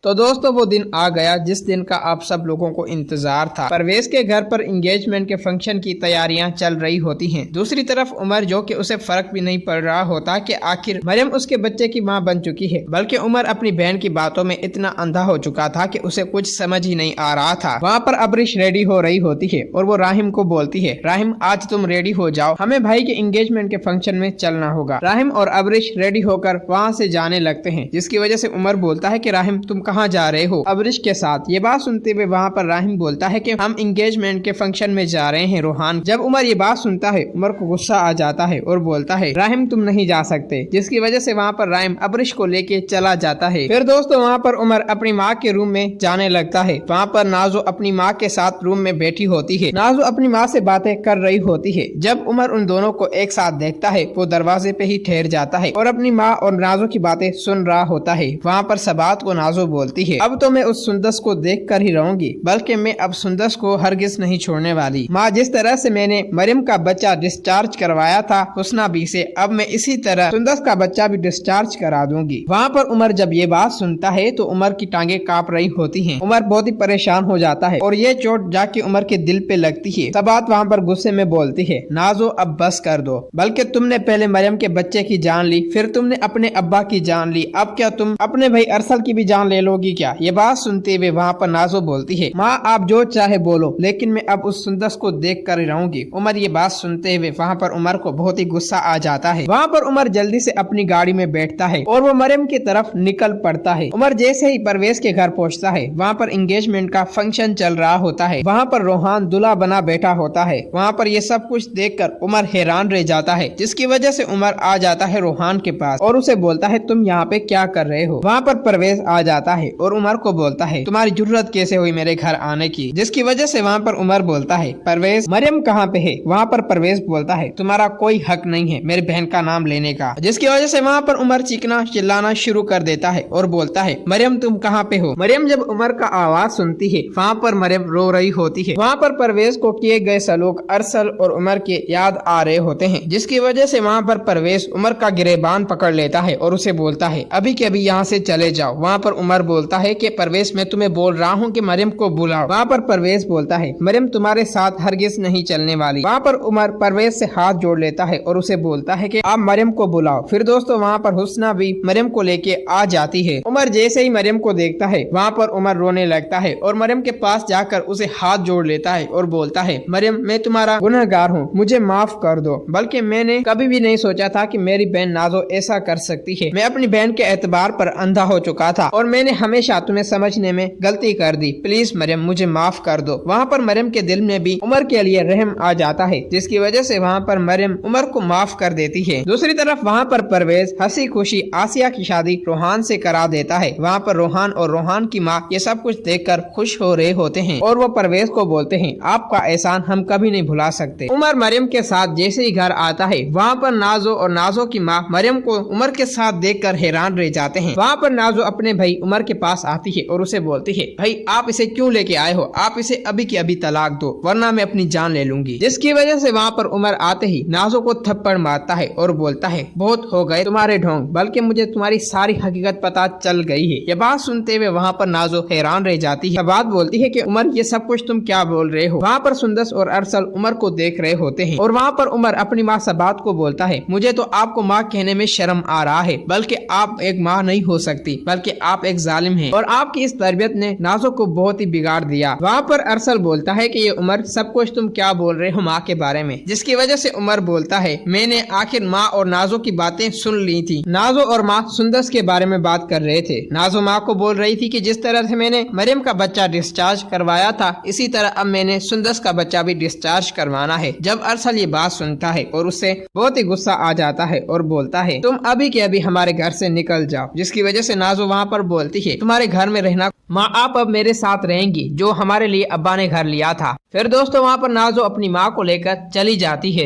तो दोस्तों वो दिन आ गया जिस दिन का आप सब लोगों को इंतजार था। परवेज के घर पर एंगेजमेंट के फंक्शन की तैयारियां चल रही होती हैं। दूसरी तरफ उमर, जो कि उसे फर्क भी नहीं पड़ रहा होता कि आखिर मरियम उसके बच्चे की मां बन चुकी है, बल्कि उमर अपनी बहन की बातों में इतना अंधा हो चुका था कि उसे कुछ समझ ही नहीं आ रहा था। वहाँ पर अबरिश रेडी हो रही होती है और वो राहिम को बोलती है, राहिम आज तुम रेडी हो जाओ, हमें भाई के एंगेजमेंट के फंक्शन में चलना होगा। राहिम और अबरिश रेडी होकर वहाँ से जाने लगते हैं, जिसकी वजह से उमर बोलता है कि राहिम तुम कहाँ जा रहे हो अबरिश के साथ। ये बात सुनते हुए वहाँ पर राहिम बोलता है कि हम एंगेजमेंट के फंक्शन में जा रहे हैं रोहान। जब उमर ये बात सुनता है, उमर को गुस्सा आ जाता है और बोलता है राहिम तुम नहीं जा सकते, जिसकी वजह से वहाँ पर राहिम अबरिश को लेके चला जाता है। फिर दोस्तों वहाँ पर उमर अपनी माँ के रूम में जाने लगता है। वहाँ पर नाजो अपनी माँ के साथ रूम में बैठी होती है। नाजो अपनी माँ से बातें कर रही होती है। जब उमर उन दोनों को एक साथ देखता है, वो दरवाजे पे ही ठहर जाता है और अपनी माँ और नाजो की बातें सुन रहा होता है। वहाँ पर सबात को नाजो बोलती है, अब तो मैं उस सुंदस को देख कर ही रहूंगी, बल्कि मैं अब सुंदस को हरगिज नहीं छोड़ने वाली। माँ, जिस तरह से मैंने मरियम का बच्चा डिस्चार्ज करवाया था हुस्ना बी से, अब मैं इसी तरह सुंदस का बच्चा भी डिस्चार्ज करा दूंगी। वहाँ पर उमर जब ये बात सुनता है तो उमर की टांगे कांप रही होती हैं। उमर बहुत ही परेशान हो जाता है और ये चोट जाके उमर के दिल पे लगती है। सबात वहाँ पर गुस्से में बोलती है, नाजो अब बस कर दो, बल्कि तुमने पहले मरियम के बच्चे की जान ली, फिर तुमने अपने अब्बा की जान ली, अब क्या तुम अपने भाई अरसल की भी जान ले लोगी क्या? ये बात सुनते हुए वहाँ पर नाजो बोलती है, माँ आप जो चाहे बोलो, लेकिन मैं अब उस सुंदस को देख कर ही रहूंगी। उमर ये बात सुनते हुए वहाँ पर उमर को बहुत ही गुस्सा आ जाता है। वहाँ पर उमर जल्दी से अपनी गाड़ी में बैठता है और वो मरियम की तरफ निकल पड़ता है। उमर जैसे ही परवेज के घर पहुँचता है, वहाँ पर एंगेजमेंट का फंक्शन चल रहा होता है। वहाँ पर रोहान दूल्हा बना बैठा होता है। वहाँ पर ये सब कुछ देखकर उमर हैरान रह जाता है, जिसकी वजह से उमर आ जाता है रोहान के पास और उसे बोलता है तुम यहाँ पे क्या कर रहे हो? वहाँ पर परवेज आ जाता है और उमर को बोलता है तुम्हारी जरूरत कैसे हुई मेरे घर आने की? जिसकी वजह से वहाँ पर उमर बोलता है परवेज मरियम कहाँ पे है? वहाँ पर परवेज बोलता है तुम्हारा कोई हक नहीं है मेरी बहन का नाम लेने का। जिसकी वजह से वहाँ पर उमर चीखना चिल्लाना शुरू कर देता है और बोलता है मरियम तुम कहाँ पे हो? मरियम जब उमर का आवाज सुनती है, वहाँ पर मरियम रो रही होती है। वहाँ पर परवेज को किए गए सलूक अरसल और उमर के याद आ रहे होते हैं, जिसकी वजह से वहाँ पर परवेज उमर का गिरेबान पकड़ लेता है और उसे बोलता है अभी के अभी यहाँ से चले जाओ। वहाँ पर उमर बोलता है कि परवेज मैं तुम्हें बोल रहा हूँ कि मरियम को बुलाओ। वहाँ पर परवेज बोलता है मरियम तुम्हारे साथ हरगिज नहीं चलने वाली। वहाँ पर उमर परवेज से हाथ जोड़ लेता है और उसे बोलता है कि आप मरियम को बुलाओ। फिर दोस्तों वहाँ पर हुस्ना भी मरियम को लेके आ जाती है। उमर जैसे ही मरियम को देखता है, वहाँ पर उमर रोने लगता है और मरियम के पास जाकर उसे हाथ जोड़ लेता है और बोलता है मरियम मैं तुम्हारा गुनहगार हूँ, मुझे माफ कर दो, बल्कि मैंने कभी भी नहीं सोचा था कि मेरी बहन नाजो ऐसा कर सकती है। मैं अपनी बहन के एतबार पर अंधा हो चुका था और मैंने हमेशा तुम्हें समझने में गलती कर दी, प्लीज मरियम मुझे माफ कर दो। वहाँ पर मरियम के दिल में भी उमर के लिए रहम आ जाता है, जिसकी वजह से वहाँ पर मरियम उमर को माफ कर देती है। दूसरी तरफ वहाँ पर परवेज हंसी खुशी आसिया की शादी रोहान से करा देता है। वहाँ पर रोहान और रोहान की माँ ये सब कुछ देखकर खुश हो रहे होते हैं और वो परवेज को बोलते हैं आपका एहसान हम कभी नहीं भुला सकते। उमर मरियम के साथ जैसे ही घर आता है, वहाँ पर नाजो और नाजो की माँ मरियम को उमर के साथ देखकर हैरान रह जाते हैं। वहाँ पर नाजो अपने भाई उमर के पास आती है और उसे बोलती है भाई आप इसे क्यों लेके आए हो? आप इसे अभी की अभी तलाक दो, वरना मैं अपनी जान ले लूंगी। जिसकी वजह से वहाँ पर उमर आते ही नाजो को थप्पड़ मारता है और बोलता है बहुत हो गए तुम्हारे ढोंग, बल्कि मुझे तुम्हारी सारी हकीकत पता चल गई है। ये बात सुनते हुए वहाँ पर नाजो हैरान रह जाती है। बात बोलती है कि उमर ये सब कुछ तुम क्या बोल रहे हो? वहाँ पर सुंदस और अरसल उमर को देख रहे होते हैं और वहाँ पर उमर अपनी माँ सबात को बोलता है मुझे तो आपको माँ कहने में शर्म आ रहा है, बल्कि आप एक माँ नहीं हो सकती, बल्कि आप एक जालिम हैं और आपकी इस तरबियत ने नाजो को बहुत ही बिगाड़ दिया। वहाँ पर अरसल बोलता है कि ये उमर सब कुछ तुम क्या बोल रहे हो माँ के बारे में? जिसकी वजह से उमर बोलता है मैंने आखिर माँ और नाजो की बातें सुन ली थी। नाजो और माँ सुंदस के बारे में बात कर रहे थे। नाजो माँ को बोल रही थी कि जिस तरह से मैंने मरियम का बच्चा डिस्चार्ज करवाया था, इसी तरह अब मैंने सुंदस का बच्चा भी डिस्चार्ज करवाना है। जब अरसल ये बात सुनता है और उससे बहुत ही गुस्सा आ जाता है और बोलता है तुम अभी के अभी हमारे घर से निकल जाओ। जिसकी वजह से नाजो वहाँ पर बोलती है तुम्हारे घर में रहना माँ, आप अब मेरे साथ रहेंगी, जो हमारे लिए अब्बा ने घर लिया था। फिर दोस्तों वहाँ पर नाजो अपनी माँ को लेकर चली जाती है।